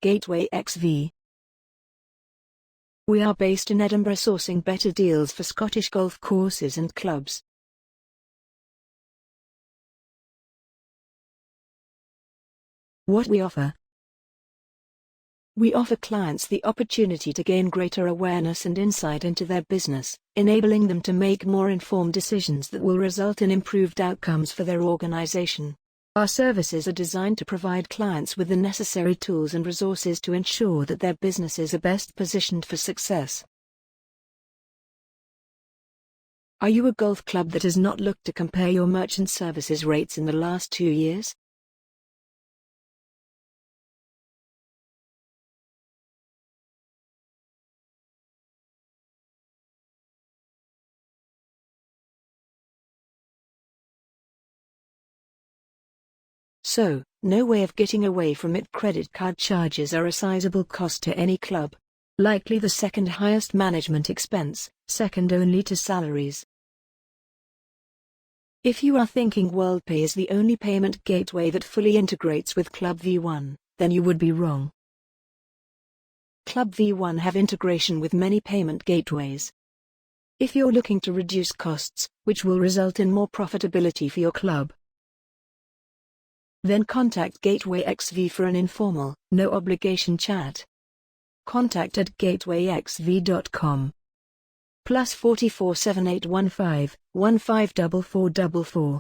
GatewayXV. We are based in Edinburgh, sourcing better deals for Scottish golf courses and clubs. What we offer. We offer clients the opportunity to gain greater awareness and insight into their business, enabling them to make more informed decisions that will result in improved outcomes for their organization. Our services are designed to provide clients with the necessary tools and resources to ensure that their businesses are best positioned for success. Are you a golf club that has not looked to compare your merchant services rates in the last 2 years? So, no way of getting away from it. Credit card charges are a sizable cost to any club. Likely the second highest management expense, second only to salaries. If you are thinking WorldPay is the only payment gateway that fully integrates with Club V1, then you would be wrong. Club V1 have integration with many payment gateways. If you're looking to reduce costs, which will result in more profitability for your club, then contact GatewayXV for an informal, no-obligation chat. Contact at gatewayxv.com. +44 7815 154444.